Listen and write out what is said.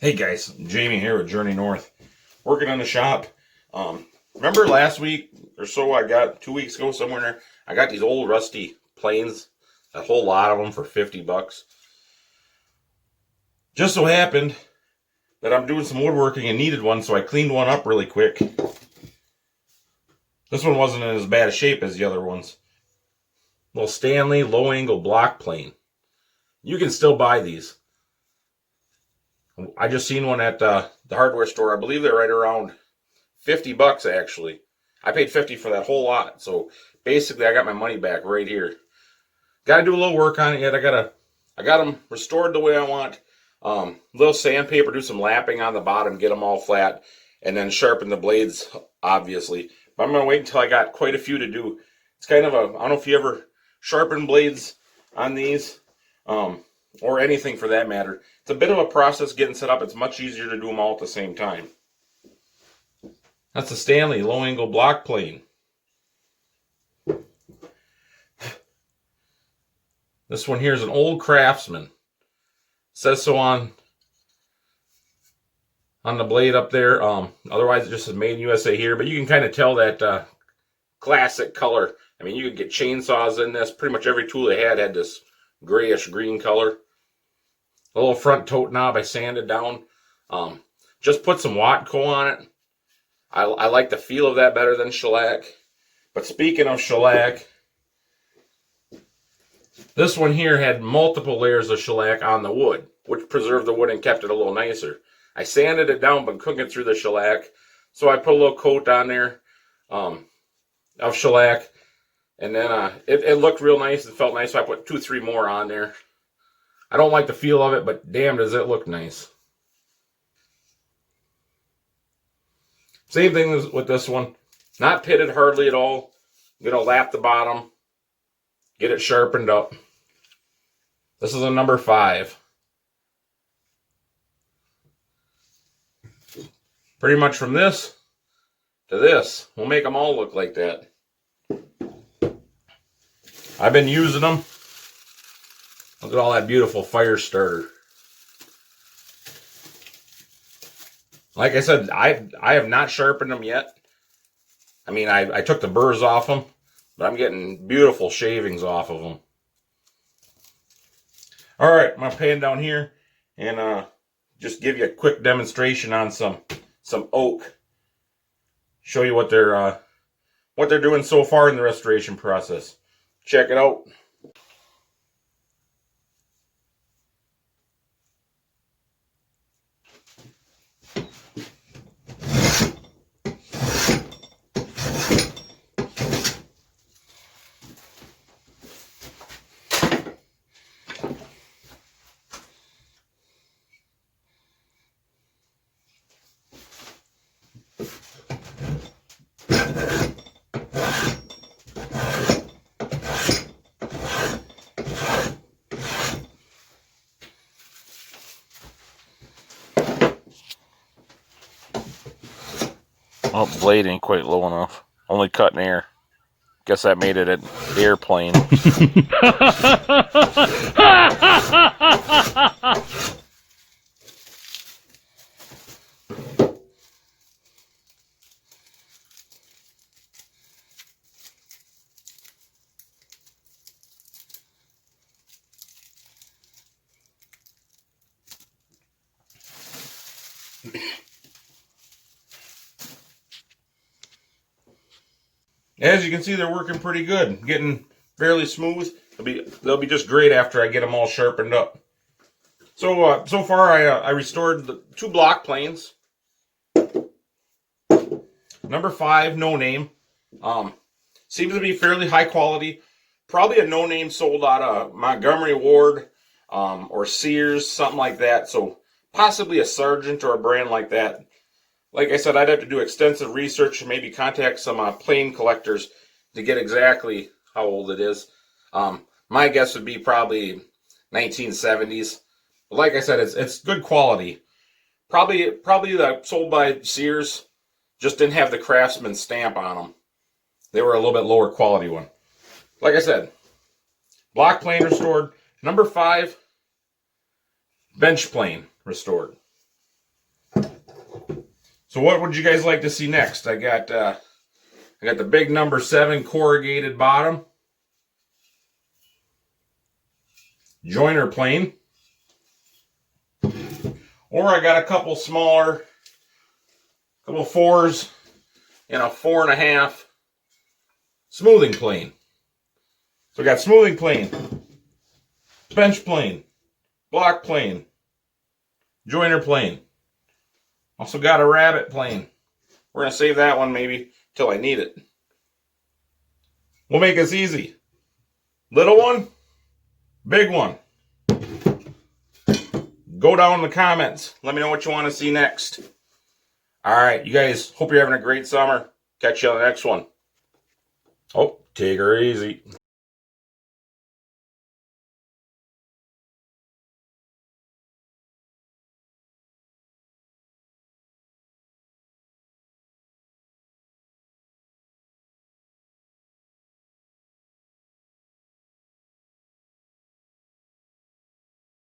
Hey guys, Jamie here with Journey North, working on the shop. Remember last week or so, I got 2 weeks ago somewhere in there, I got these old rusty planes, a whole lot of them for 50 bucks. Just so happened that I'm doing some woodworking and needed one, so I cleaned one up really quick. This one wasn't in as bad a shape as the other ones. Little Stanley low angle block plane. You can still buy these. I just seen one at the hardware store. I believe they're right around 50 bucks actually. I paid 50 for that whole lot. So basically I got my money back right here. Got to do a little work on it yet. I got them restored the way I want. Little sandpaper, do some lapping on the bottom, get them all flat, and then sharpen the blades, obviously. But I'm going to wait until I got quite a few to do. It's kind of I don't know if you ever sharpen blades on these, or anything for that matter. It's a bit of a process getting set up. It's much easier to do them all at the same time. That's the Stanley low angle block plane. This one here is an old Craftsman. It says so on the blade up there. Otherwise, it just says made in USA here. But you can kind of tell that classic color. I mean, you could get chainsaws in this. Pretty much every tool they had this grayish green color. A little front tote knob I sanded down. Just put some Watco on it. I like the feel of that better than shellac. But speaking of shellac, this one here had multiple layers of shellac on the wood, which preserved the wood and kept it a little nicer. I sanded it down but couldn't get through the shellac, so I put a little coat on there of shellac, and then it looked real nice and felt nice, so I put 2-3 more on there. I don't like the feel of it, but damn does it look nice. Same thing with this one. Not pitted hardly at all. I'm going to lap the bottom, get it sharpened up. This is a number 5. Pretty much from this to this. We'll make them all look like that. I've been using them. Look at all that beautiful fire starter. Like I said, I have not sharpened them yet. I mean, I took the burrs off them, but I'm getting beautiful shavings off of them. All right, I'm going to pan down here and just give you a quick demonstration on some oak. Show you what they're doing so far in the restoration process. Check it out. Oh, the blade ain't quite low enough. Only cutting air. Guess that made it an airplane. As you can see, they're working pretty good, getting fairly smooth. They'll be just great after I get them all sharpened up. So so far I restored the 2 block planes. Number 5, no name. Seems to be fairly high quality. Probably a no name sold out of Montgomery Ward or Sears, something like that. So possibly a Sargent or a brand like that. Like I said, I'd have to do extensive research and maybe contact some plane collectors to get exactly how old it is. My guess would be probably 1970s. But like I said, it's good quality. Probably sold by Sears. Just didn't have the Craftsman stamp on them. They were a little bit lower quality one. Like I said, block plane restored. Number 5, bench plane restored. So what would you guys like to see next? I got the big number 7 corrugated bottom. Joiner plane. Or I got a couple smaller, couple 4s and a 4.5 smoothing plane. So I got smoothing plane, bench plane, block plane, joiner plane. Also got a rabbet plane. We're going to save that one maybe till I need it. We'll make this easy. Little one, big one. Go down in the comments. Let me know what you want to see next. All right, you guys, hope you're having a great summer. Catch you on the next one. Oh, take her easy.